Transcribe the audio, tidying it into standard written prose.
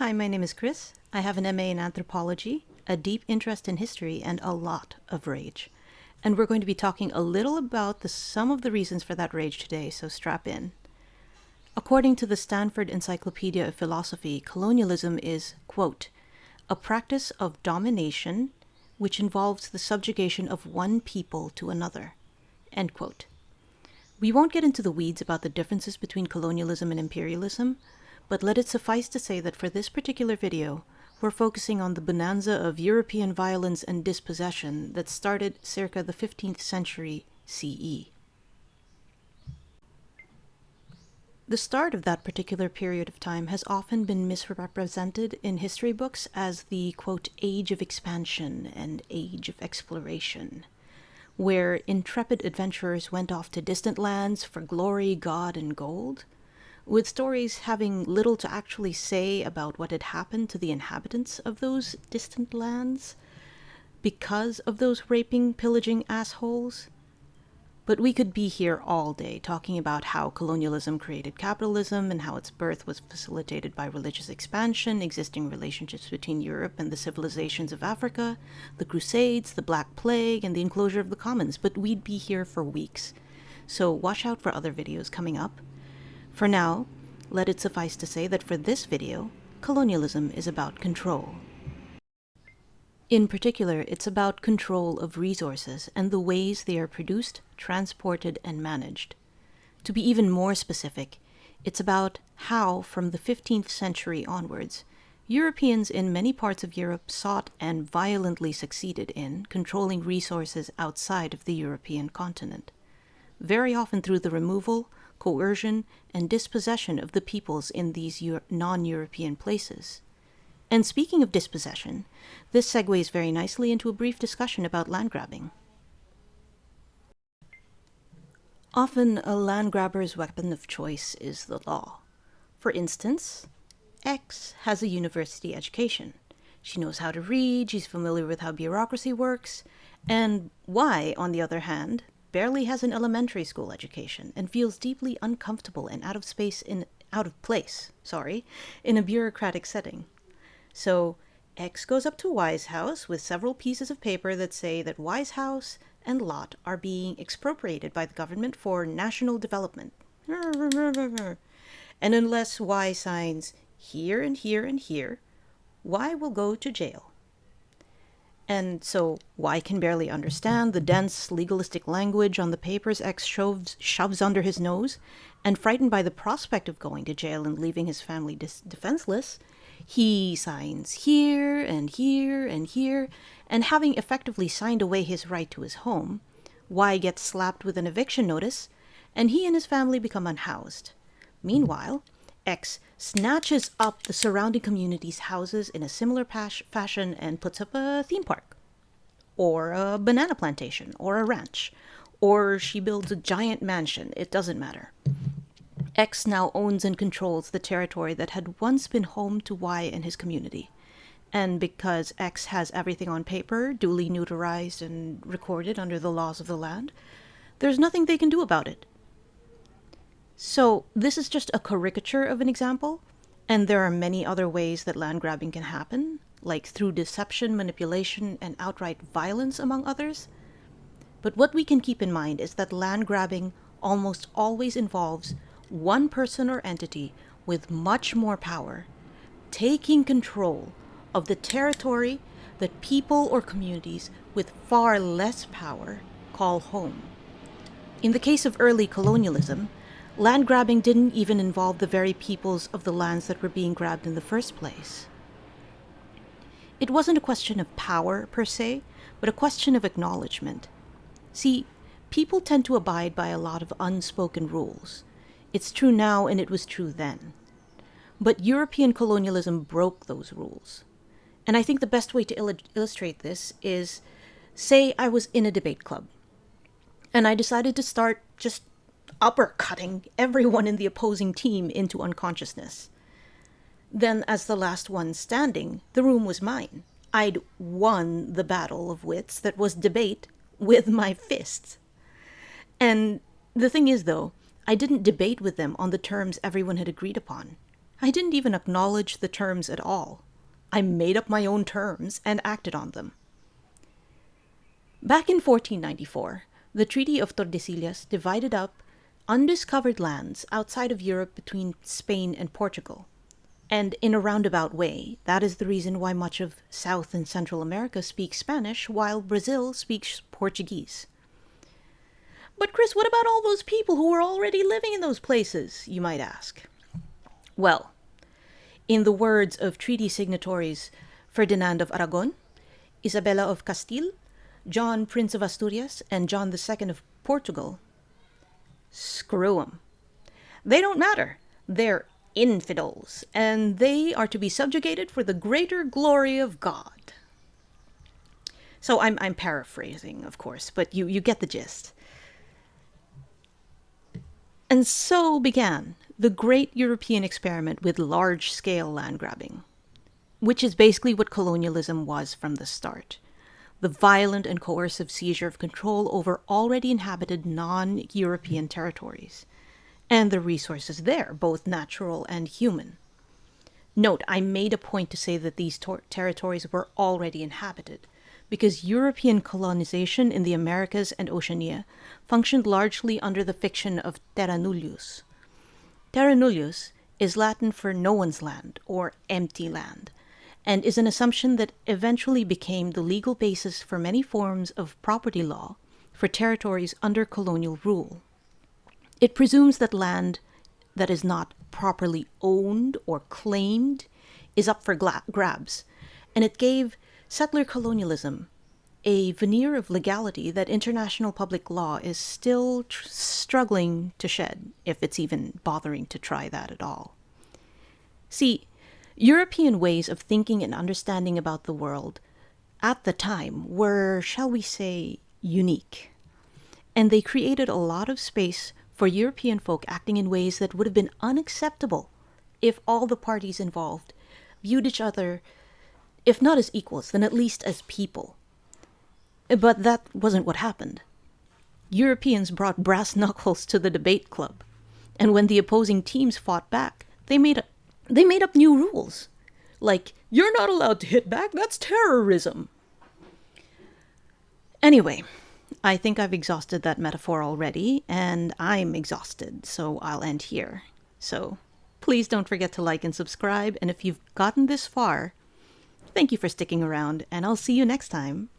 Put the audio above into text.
Hi, my name is Chris. I have an MA in anthropology, a deep interest in history, and a lot of rage. And we're going to be talking a little about some of the reasons for that rage today, so strap in. According to the Stanford Encyclopedia of Philosophy, colonialism is, quote, a practice of domination which involves the subjugation of one people to another, end quote. We won't get into the weeds about the differences between colonialism and imperialism, but let it suffice to say that for this particular video, we're focusing on the bonanza of European violence and dispossession that started circa the 15th century CE. The start of that particular period of time has often been misrepresented in history books as the, quote, age of expansion and age of exploration, where intrepid adventurers went off to distant lands for glory, God, and gold, with stories having little to actually say about what had happened to the inhabitants of those distant lands because of those raping, pillaging assholes. But we could be here all day talking about how colonialism created capitalism and how its birth was facilitated by religious expansion, existing relationships between Europe and the civilizations of Africa, the Crusades, the Black Plague, and the enclosure of the commons. But we'd be here for weeks. So watch out for other videos coming up. For now, let it suffice to say that for this video, colonialism is about control. In particular, it's about control of resources and the ways they are produced, transported, and managed. To be even more specific, it's about how, from the 15th century onwards, Europeans in many parts of Europe sought and violently succeeded in controlling resources outside of the European continent, very often through the removal, coercion, and dispossession of the peoples in these non-European places. And speaking of dispossession, this segues very nicely into a brief discussion about land grabbing. Often, a land grabber's weapon of choice is the law. For instance, X has a university education. She knows how to read, she's familiar with how bureaucracy works, and Y, on the other hand, barely has an elementary school education and feels deeply uncomfortable and out of place in a bureaucratic setting. So X goes up to Y's house with several pieces of paper that say that Y's house and lot are being expropriated by the government for national development. And unless Y signs here and here and here, Y will go to jail. And so Y can barely understand the dense legalistic language on the papers X shoves under his nose, and frightened by the prospect of going to jail and leaving his family defenseless, he signs here and here and here, and having effectively signed away his right to his home, Y gets slapped with an eviction notice, and he and his family become unhoused. Meanwhile, X snatches up the surrounding community's houses in a similar fashion and puts up a theme park, or a banana plantation, or a ranch, or she builds a giant mansion. It doesn't matter. X now owns and controls the territory that had once been home to Y and his community. And because X has everything on paper, duly notarized and recorded under the laws of the land, there's nothing they can do about it. So this is just a caricature of an example, and there are many other ways that land grabbing can happen, like through deception, manipulation, and outright violence, among others. But what we can keep in mind is that land grabbing almost always involves one person or entity with much more power taking control of the territory that people or communities with far less power call home. In the case of early colonialism, land grabbing didn't even involve the very peoples of the lands that were being grabbed in the first place. It wasn't a question of power per se, but a question of acknowledgement. See, people tend to abide by a lot of unspoken rules. It's true now and it was true then. But European colonialism broke those rules. And I think the best way to illustrate this is, say I was in a debate club, and I decided to start just uppercutting everyone in the opposing team into unconsciousness. Then, as the last one standing, the room was mine. I'd won the battle of wits that was debate with my fists. And the thing is, though, I didn't debate with them on the terms everyone had agreed upon. I didn't even acknowledge the terms at all. I made up my own terms and acted on them. Back in 1494, the Treaty of Tordesillas divided up undiscovered lands outside of Europe between Spain and Portugal. And in a roundabout way, that is the reason why much of South and Central America speaks Spanish while Brazil speaks Portuguese. But Chris, what about all those people who were already living in those places, you might ask? Well, in the words of treaty signatories Ferdinand of Aragon, Isabella of Castile, John Prince of Asturias, and John II of Portugal, screw 'em. They don't matter. They're infidels, and they are to be subjugated for the greater glory of God. So I'm paraphrasing, of course, but you get the gist. And so began the great European experiment with large-scale land grabbing, which is basically what colonialism was from the start. The violent and coercive seizure of control over already inhabited non-European territories, and the resources there, both natural and human. Note, I made a point to say that these territories were already inhabited, because European colonization in the Americas and Oceania functioned largely under the fiction of Terra Nullius. Terra Nullius is Latin for no one's land, or empty land, and is an assumption that eventually became the legal basis for many forms of property law for territories under colonial rule. It presumes that land that is not properly owned or claimed is up for grabs, and it gave settler colonialism a veneer of legality that international public law is still struggling to shed, if it's even bothering to try that at all. See, European ways of thinking and understanding about the world at the time were, shall we say, unique. And they created a lot of space for European folk acting in ways that would have been unacceptable if all the parties involved viewed each other, if not as equals, then at least as people. But that wasn't what happened. Europeans brought brass knuckles to the debate club, and when the opposing teams fought back, they made up new rules. Like, you're not allowed to hit back, that's terrorism. Anyway, I think I've exhausted that metaphor already, and I'm exhausted, so I'll end here. So, please don't forget to like and subscribe, and if you've gotten this far, thank you for sticking around, and I'll see you next time.